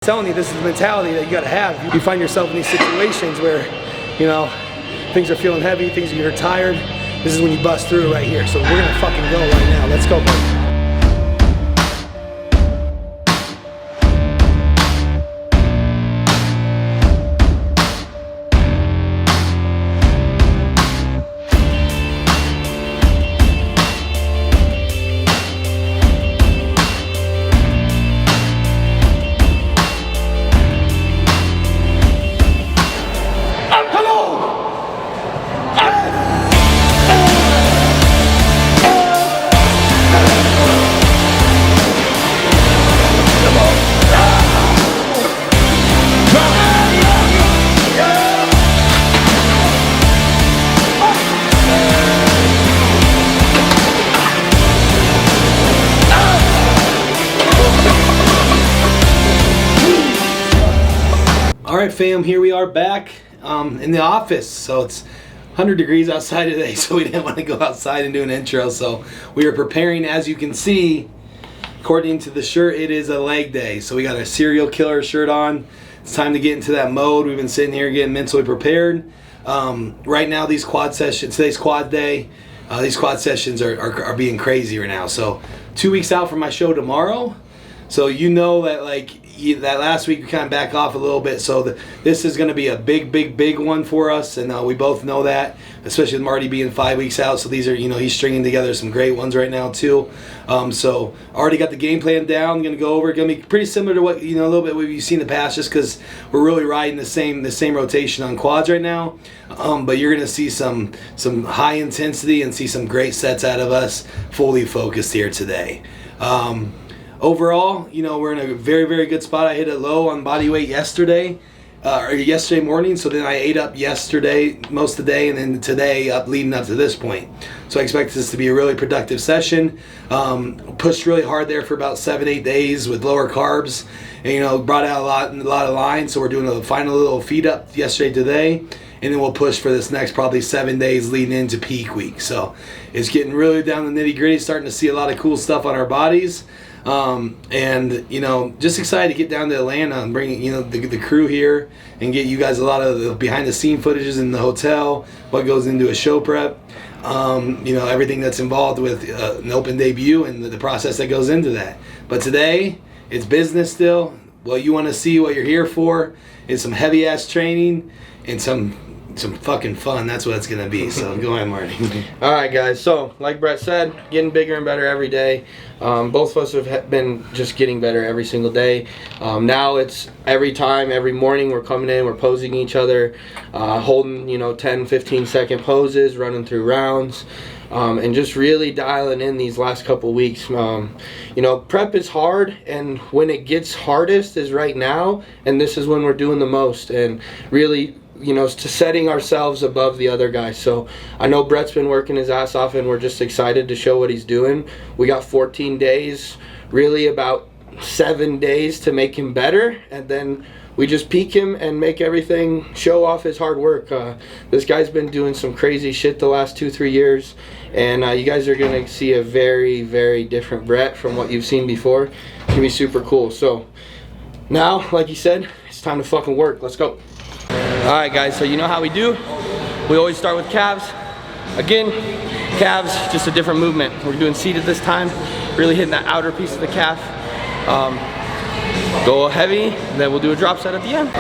I'm telling you, this is the mentality that you gotta have. You find yourself in these situations where, you know, things are feeling heavy, things are getting tired. This is when you bust through right here. So we're gonna fucking go right now. Let's go, buddy. Alright fam, here we are back in the office. So it's 100 degrees outside today, so we didn't want to go outside and do an intro. So we are preparing, as you can see, according to the shirt, it is a leg day. So we got a serial killer shirt on. It's time to get into that mode. We've been sitting here getting mentally prepared. Right now, these quad sessions, today's quad day, these quad sessions are being crazy right now. So 2 weeks out from my show tomorrow. So you know that that last week we kind of back off a little bit, so this is going to be a big one for us, and we both know that, especially with Marty being 5 weeks out. So these are, you know, he's stringing together some great ones right now too. So already got the game plan down. I'm going to go over. Going to be pretty similar to what, you know, a little bit what you've seen in the past, just because we're really riding the same rotation on quads right now. But you're going to see some high intensity and see some great sets out of us, fully focused here today. Overall, you know, we're in a very good spot. I hit a low on body weight yesterday morning, so then I ate up yesterday most of the day, and then today up leading up to this point. So I expect this to be a really productive session. Pushed really hard there for about 7-8 days with lower carbs, and, you know, brought out a lot of lines. So we're doing a final little feed up yesterday, today, and then we'll push for this next probably 7 days leading into peak week. So it's getting really down the nitty gritty, starting to see a lot of cool stuff on our bodies. And, you know, just excited to get down to Atlanta and bring, you know, the crew here and get you guys a lot of the behind the scene footages in the hotel, what goes into a show prep, you know, everything that's involved with an open debut and the process that goes into that. But today it's business still. What you want to see, what you're here for, is some heavy ass training and some fucking fun. That's what it's gonna be. So go ahead, Marty. All right, guys. So like Brett said, getting bigger and better every day. Both of us have been just getting better every single day. Now it's every morning we're coming in, we're posing each other, holding, you know, 10-15 second poses, running through rounds. And just really dialing in these last couple weeks. You know, prep is hard, and when it gets hardest is right now, and this is when we're doing the most, and really, you know, to setting ourselves above the other guys. So I know Brett's been working his ass off, and we're just excited to show what he's doing. We got 14 days, really about 7 days to make him better, and then we just peak him and make everything show off his hard work. This guy's been doing some crazy shit the last 2-3 years, and you guys are going to see a very different Brett from what you've seen before. It's going to be super cool. So now, like you said, it's time to fucking work. Let's go. Alright guys, so you know how we do. We always start with calves. Again, calves, just a different movement. We're doing seated this time, really hitting that outer piece of the calf. Go heavy, then we'll do a drop set at the end.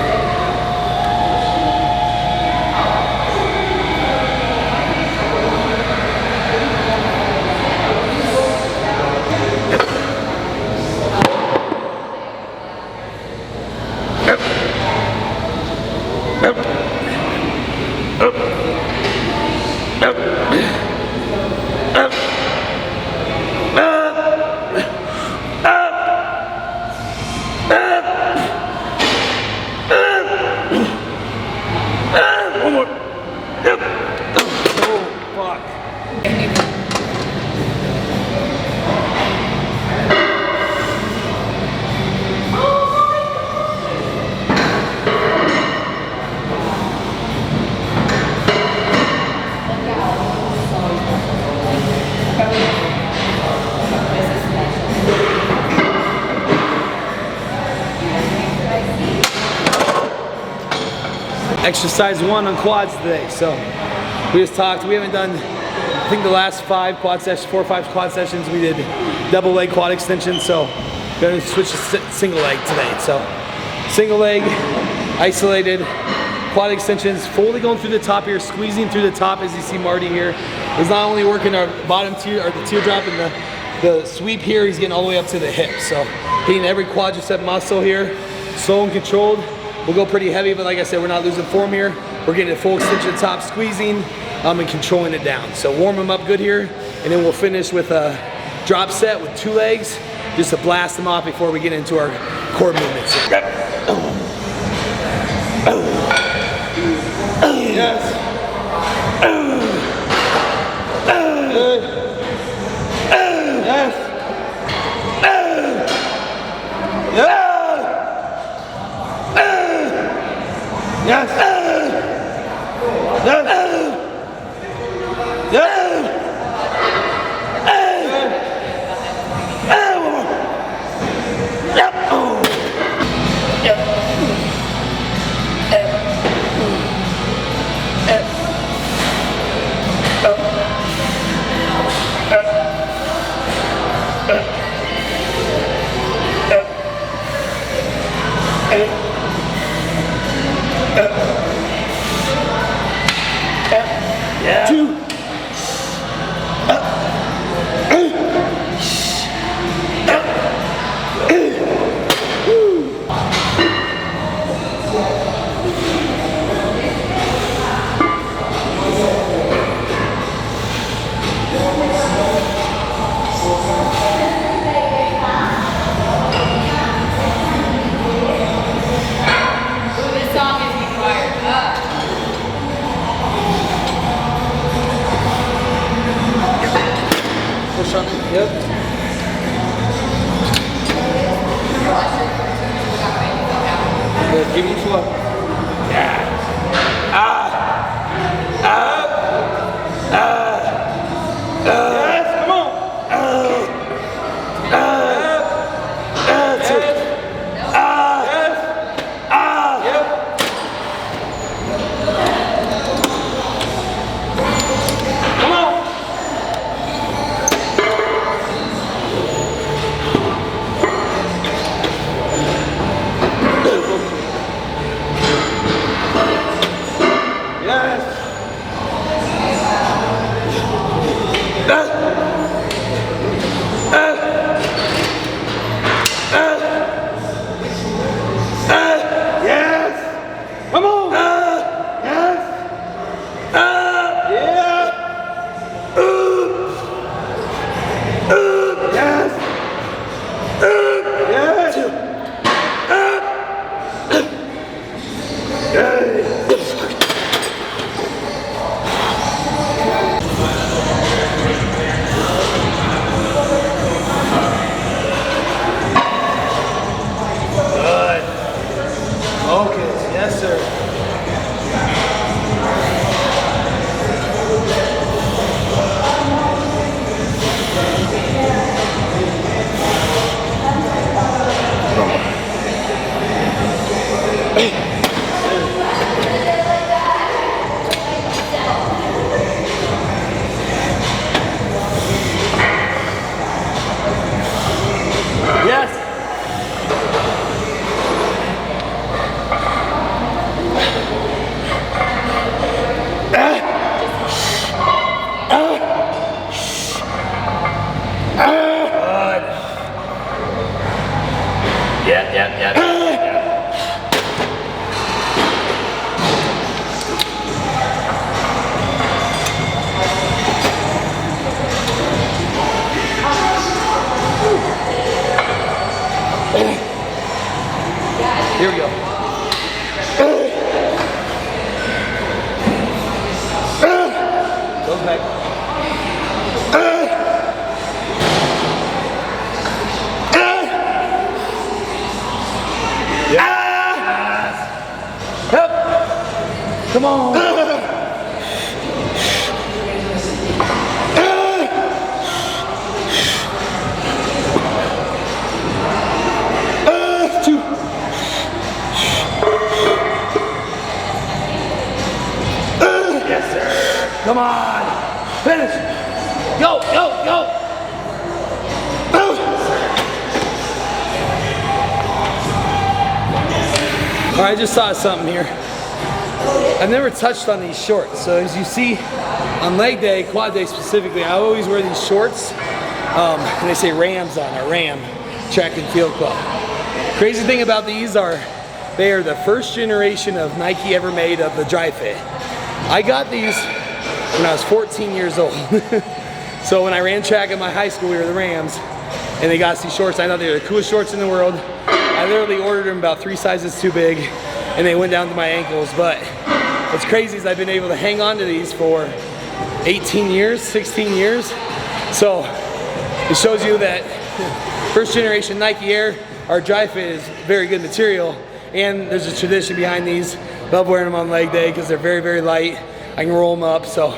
Exercise 1 on quads today. So we just talked, we haven't done, I think the last 4 or 5 quad sessions, we did double leg quad extensions. So we're gonna switch to single leg today. So single leg, isolated, quad extensions, fully going through the top here, squeezing through the top as you see Marty here. He's not only working our bottom tier, or the teardrop and the sweep here, he's getting all the way up to the hip. So hitting every quadricep muscle here, slow and controlled. We'll go pretty heavy, but like I said, we're not losing form here. We're getting a full extension at the top, squeezing and controlling it down. So warm them up good here, and then we'll finish with a drop set with 2 legs, just to blast them off before we get into our core movements. Yes. Give me flow. Yeah. Yes, come on. That's it. Yep. Come on. Here we go. Goes back. Help! Come on! Come on. Finish. Go, go, go. All right, I just saw something here. I've never touched on these shorts. So as you see on leg day, quad day specifically, I always wear these shorts. And they say Rams on it, Ram Track and Field Club. Crazy thing about these are, they are the first generation of Nike ever made of the dry fit. I got these when I was 14 years old. So when I ran track at my high school, we were the Rams, and they got us these shorts. I thought they were the coolest shorts in the world. I literally ordered them about 3 sizes too big, and they went down to my ankles. But what's crazy is I've been able to hang on to these for 18 years, 16 years. So it shows you that first generation Nike Air, our dry fit is very good material, and there's a tradition behind these. Love wearing them on leg day because they're very, very light. I can roll them up. So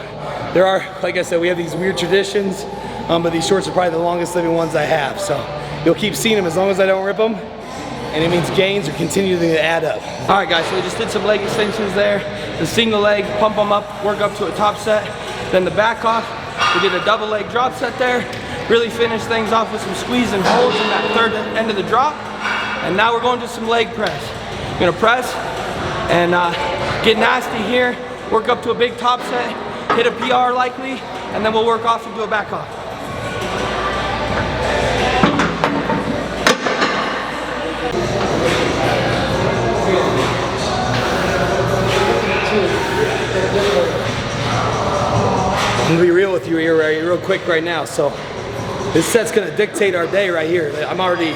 there are, like I said, we have these weird traditions, but these shorts are probably the longest living ones I have. So you'll keep seeing them as long as I don't rip them, and it means gains are continuing to add up. All right, guys, so we just did some leg extensions there. The single leg, pump them up, work up to a top set. Then the back off, we did a double leg drop set there. Really finished things off with some squeeze and holds in that third end of the drop. And now we're going to some leg press. We're gonna press and get nasty here, work up to a big top set, hit a PR likely, and then we'll work off and do a back off. I'm gonna be real with you here real quick right now. So this set's gonna dictate our day right here. I'm already,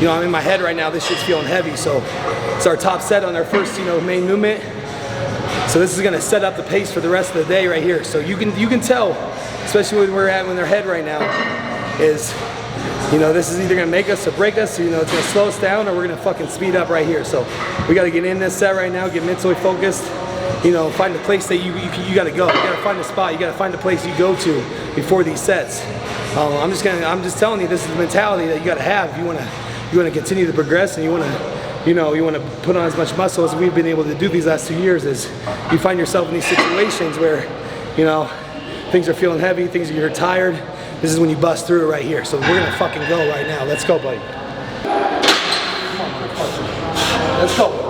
I'm in my head right now. This shit's feeling heavy. So it's our top set on our first, main movement. So this is gonna set up the pace for the rest of the day right here. So you can tell, especially when we're at in their head right now, is this is either gonna make us or break us. It's gonna slow us down, or we're gonna fucking speed up right here. So we gotta get in this set right now, get mentally focused. Find a place that you gotta go. You gotta find a spot. You gotta find a place you go to before these sets. I'm just telling you, this is the mentality that you gotta have. If you wanna continue to progress, and you wanna put on as much muscle as we've been able to do these last 2 years. Is you find yourself in these situations where things are feeling heavy, you're tired. This is when you bust through it right here. So we're gonna fucking go right now. Let's go, buddy. Let's go.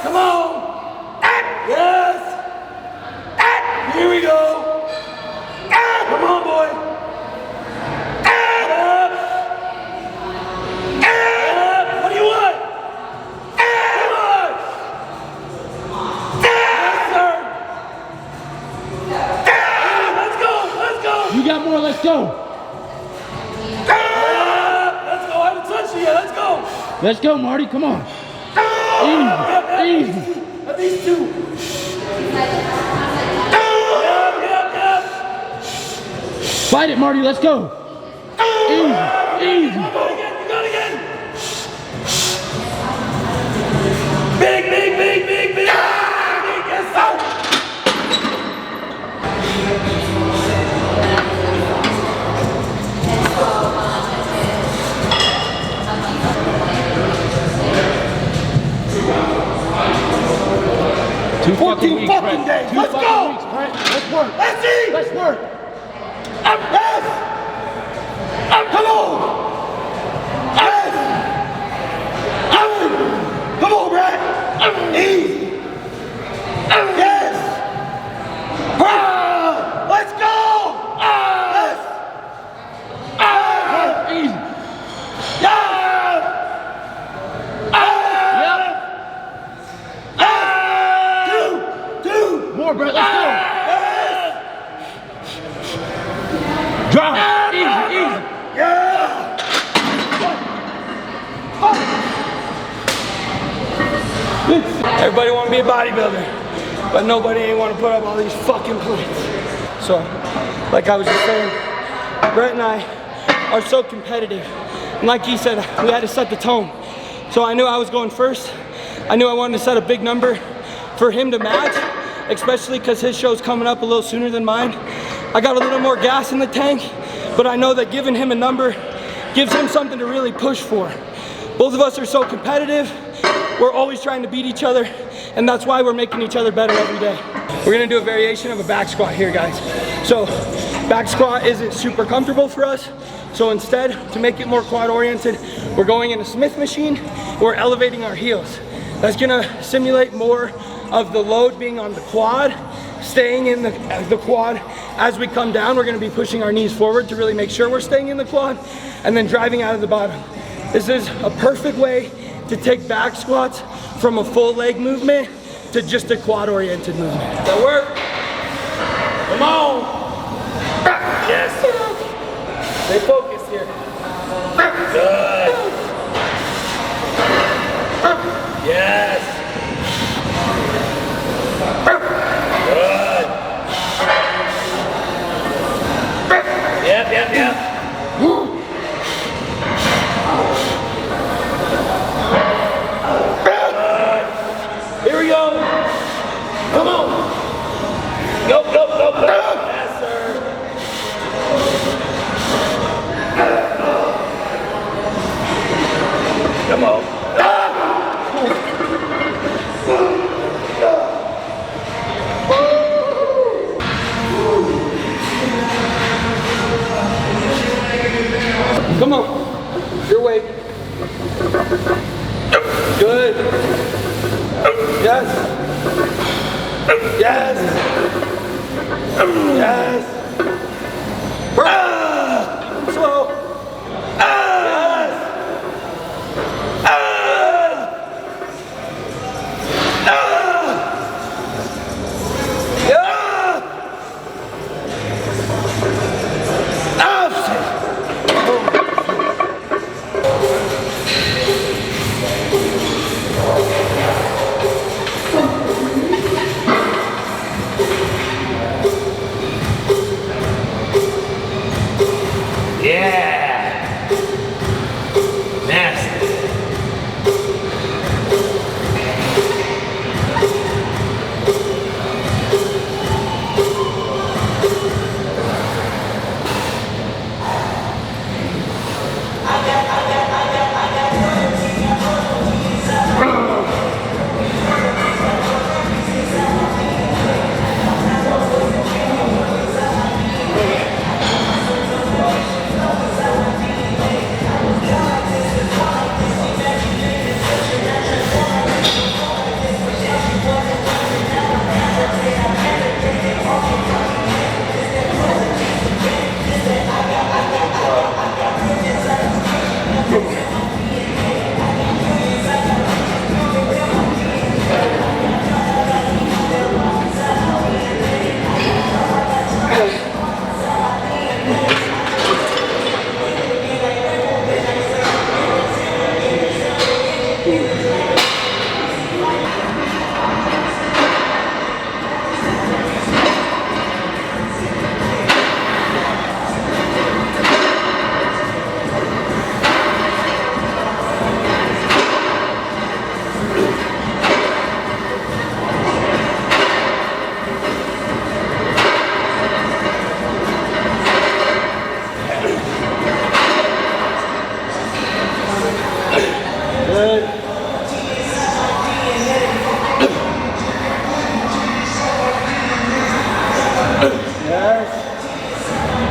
Come on! Yes! Here we go! Come on, boy! What do you want? Come on! Yes, sir! Let's go! Let's go! You got more, let's go! Let's go! I haven't touched you yet. Let's go! Let's go, Marty, come on! Easy. At least 2. Yep. Fight it, Marty, let's go. Easy. You got again. Big. Yes, sir. Two 14 weeks, fucking Brent. days. Two Let's fucking go. weeks, Brent. Let's work. Let's see. Let's work. Yes. Come on. Yes. Come on, Brad. Easy. Yes. Let's go. Yes. Easy. Yeah. Two. More, Brent, let's go. Drop. Easy. Yeah. Everybody want to be a bodybuilder, but nobody ain't want to put up all these fucking plates. So, like I was just saying, Brett and I are so competitive. And like he said, we had to set the tone. So I knew I was going first. I knew I wanted to set a big number for him to match, especially because his show's coming up a little sooner than mine. I got a little more gas in the tank, but I know that giving him a number gives him something to really push for. Both of us are so competitive. We're always trying to beat each other, and that's why we're making each other better every day. We're gonna do a variation of a back squat here, guys. So back squat isn't super comfortable for us. So instead, to make it more quad oriented, we're going in a Smith machine. We're elevating our heels. That's gonna simulate more of the load being on the quad, staying in the quad. As we come down, we're gonna be pushing our knees forward to really make sure we're staying in the quad, and then driving out of the bottom. This is a perfect way to take back squats from a full leg movement to just a quad oriented movement. Does that work? Come on. Yes. Stay focused here. Good. Yes. Good. Yep. Here we go. Come on. Go. Yes, sir. Come on. Come on. Your weight. Good. Yes. Yes. Yes. Slow. Yes.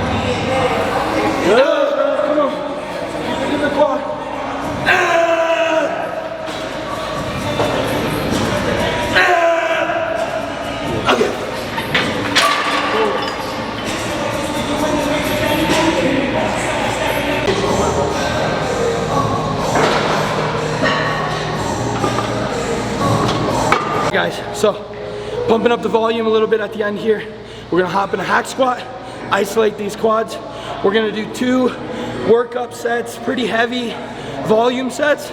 Guys, so pumping up the volume a little bit at the end here. We're gonna hop in a hack squat, isolate these quads. We're gonna do 2 workup sets, pretty heavy volume sets.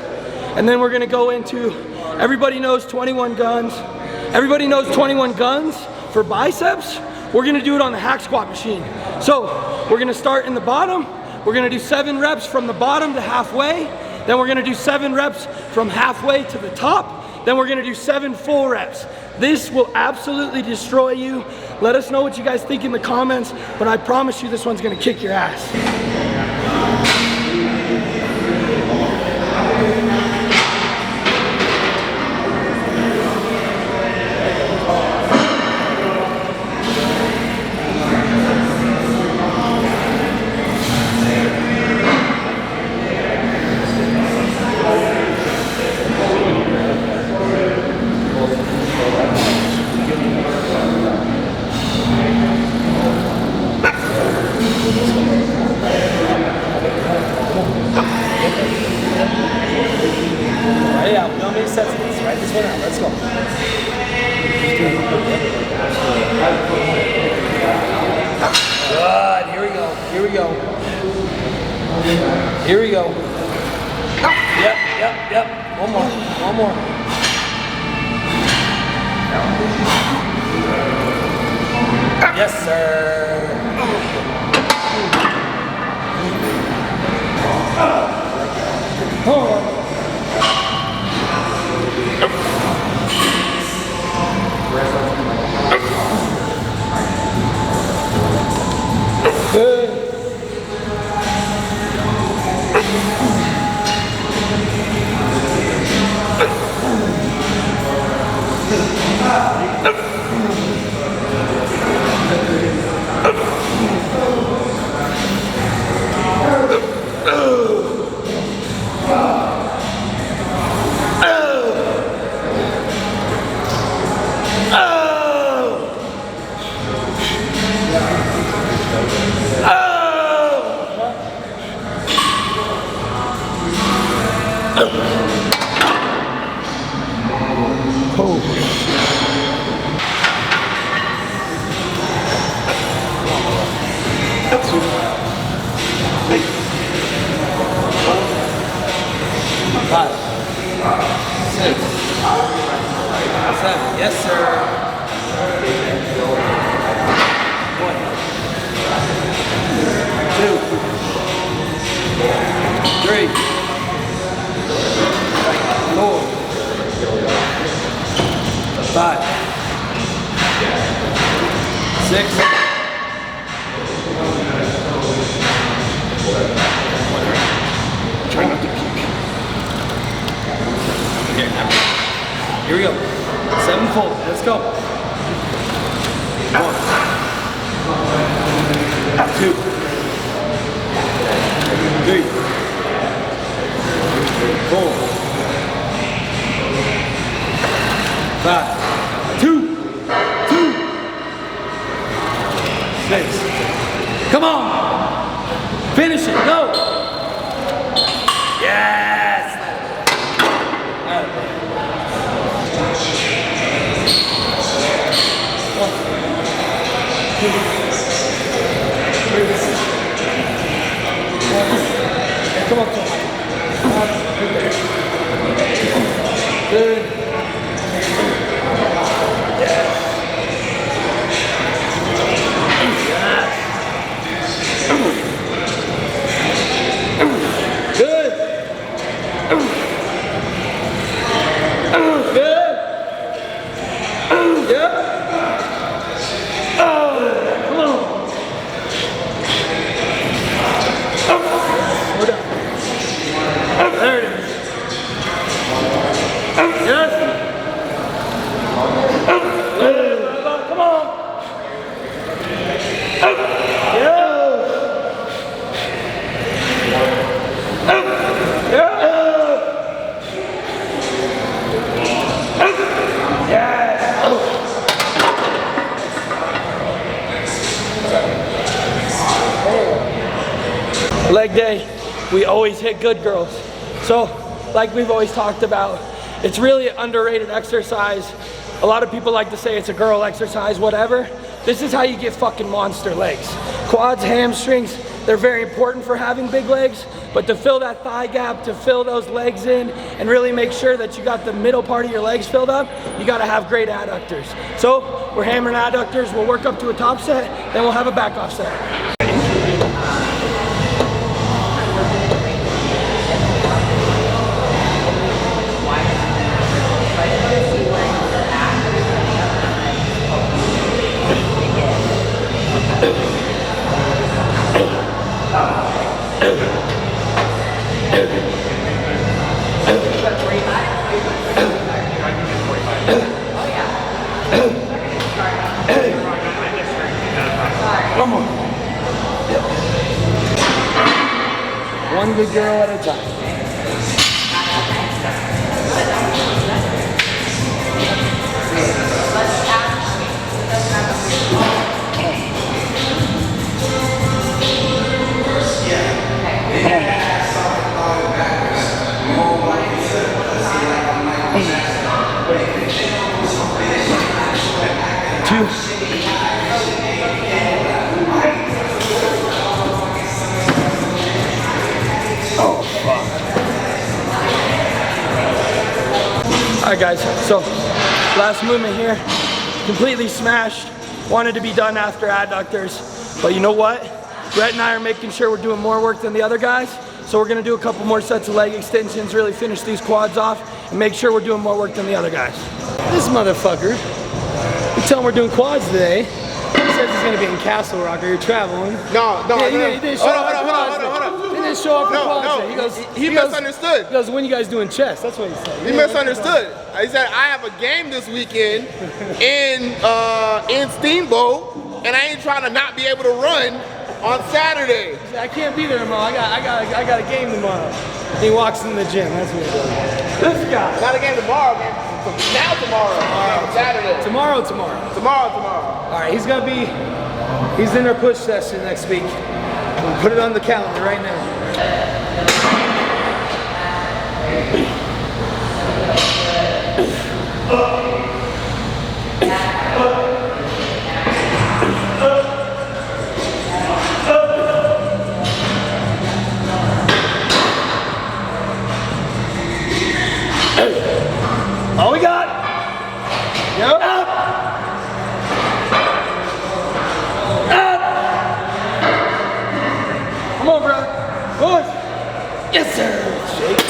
And then we're gonna go into, everybody knows 21 guns. Everybody knows 21 guns for biceps. We're gonna do it on the hack squat machine. So we're gonna start in the bottom. We're gonna do 7 reps from the bottom to halfway. Then we're gonna do 7 reps from halfway to the top. Then we're gonna do 7 full reps. This will absolutely destroy you. Let us know what you guys think in the comments, but I promise you this one's gonna kick your ass. Yeah, you want me to set this? Write this one out. Let's go. Good. Here we go. Here we go. Here we go. Yep, yep, yep. One more. One more. Yes, sir. Good. Yes, sir. 1, 2, 3, 4, 5, 6. Try not to peek. Here we go. 7 fold. Let's go. 1, 2, 3, 4, 5, 2, 6. Come on. Finish it. Go. Yes. All right. 1, 2, 3. Come on, come on. Good. Yes. Good. Good. Yep. Come on. Hold up. There it is. Yes. Come on. Yeah. Leg day, we always hit good girls. So, like we've always talked about, it's really an underrated exercise. A lot of people like to say it's a girl exercise, whatever. This is how you get fucking monster legs. Quads, hamstrings, they're very important for having big legs, but to fill that thigh gap, to fill those legs in, and really make sure that you got the middle part of your legs filled up, you gotta have great adductors. So, we're hammering adductors, we'll work up to a top set, then we'll have a back off set. One more. Yep. One good girl at a time. Alright guys, so last movement here, completely smashed. Wanted to be done after adductors, but you know what? Brett and I are making sure we're doing more work than the other guys, so we're gonna do a couple more sets of leg extensions, really finish these quads off, and make sure we're doing more work than the other guys. This motherfucker, you tell him we're doing quads today. He says he's gonna be in Castle Rock. Are you traveling? No. He didn't show up for quads. He didn't show up for quads. He misunderstood. He goes, when you guys doing chest? That's what he said. He misunderstood. He said, I have a game this weekend in Steamboat, and I ain't trying to not be able to run on Saturday. I can't be there tomorrow. I got a game tomorrow. He walks in the gym. That's what he does. This guy. Not a game tomorrow, man. Now tomorrow. Saturday. Tomorrow. Tomorrow. All right, he's in our push session next week. We'll put it on the calendar right now. All we got. Yep. Up. Come on, bro. Push. Yes, sir. Shake.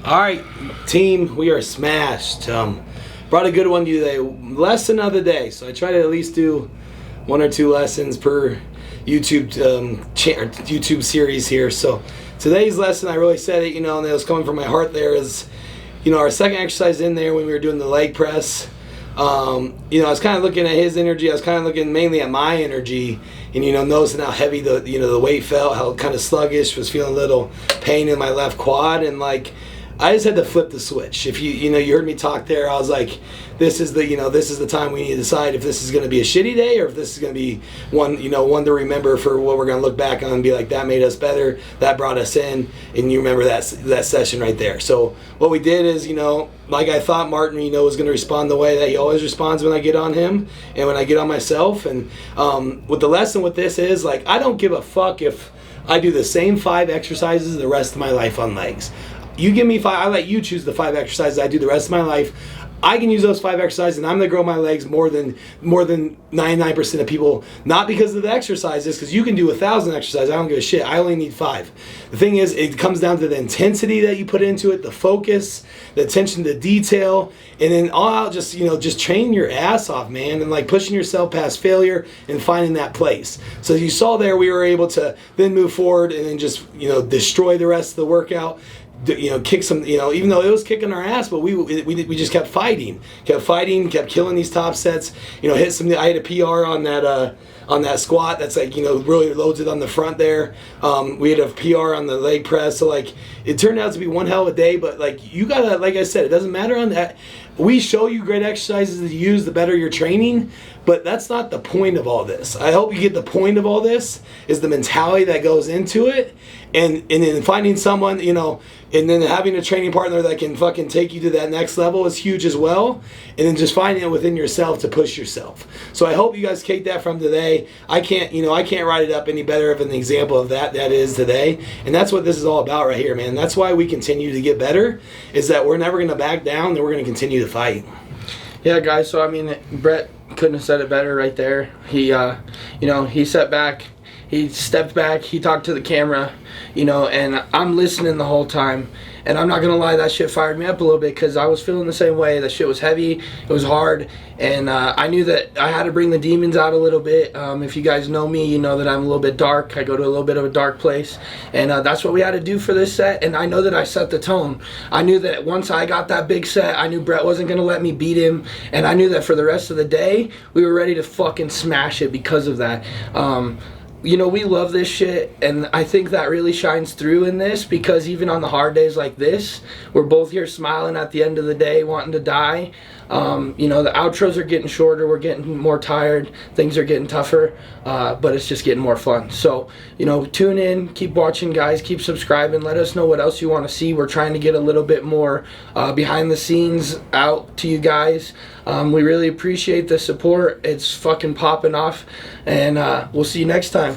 All right, team, we are smashed. Brought a good one to you today. Lesson of the day. So I try to at least do 1 or 2 lessons per YouTube series here. So today's lesson, I really said it, and it was coming from my heart. There is, our second exercise in there when we were doing the leg press. I was kind of looking at his energy. I was kind of looking mainly at my energy, and noticing how heavy the weight felt, how kind of sluggish, was feeling a little pain in my left quad, and I just had to flip the switch. If you heard me talk there, I was like, this is the time we need to decide if this is going to be a shitty day or if this is going to be one to remember for what we're going to look back on and be like, that made us better, that brought us in, and you remember that session right there. So what we did is, like I thought Martin, was going to respond the way that he always responds when I get on him and when I get on myself. And what the lesson with this is, I don't give a fuck if I do the same 5 exercises the rest of my life on legs. You give me 5, I let you choose the 5 exercises I do the rest of my life. I can use those 5 exercises, and I'm going to grow my legs more than 99% of people, not because of the exercises, because you can do 1,000 exercises. I don't give a shit. I only need 5. The thing is, it comes down to the intensity that you put into it, the focus, the attention to detail, and then all out just training your ass off, man, and pushing yourself past failure and finding that place. So as you saw there, we were able to then move forward and then just destroy the rest of the workout. Kick some, even though it was kicking our ass, but we just kept fighting, kept killing these top sets. Hit some. I had a PR on that squat. That's really loads it on the front there. We had a PR on the leg press. So it turned out to be one hell of a day. But you gotta, like I said, it doesn't matter on that. We show you great exercises to use, the better your training. But that's not the point of all this. I hope you get the point of all this is the mentality that goes into it, and then finding someone, and then having a training partner that can fucking take you to that next level is huge as well. And then just finding it within yourself to push yourself. So I hope you guys take that from today. I can't write it up any better of an example of that is today. And that's what this is all about right here, man. That's why we continue to get better, is that we're never going to back down, and we're going to continue to fight. Yeah, guys, so Brett couldn't have said it better right there. He he sat back, he stepped back, he talked to the camera, and I'm listening the whole time, And I'm not gonna lie, that shit fired me up a little bit because I was feeling the same way. That shit was heavy, it was hard, and I knew that I had to bring the demons out a little bit. If you guys know me, you know that I'm a little bit dark. I go to a little bit of a dark place, and that's what we had to do for this set. And I know that I set the tone. I knew that once I got that big set, I knew Brett wasn't gonna let me beat him, and I knew that for the rest of the day, we were ready to fucking smash it because of that. You know, we love this shit, and I think that really shines through in this, because even on the hard days like this, we're both here smiling at the end of the day, wanting to die. You know, the outros are getting shorter, we're getting more tired, things are getting tougher, but it's just getting more fun. So, you know, tune in, keep watching, guys, keep subscribing, let us know what else you want to see. We're trying to get a little bit more behind the scenes out to you guys. We really appreciate the support. It's fucking popping off, and we'll see you next time.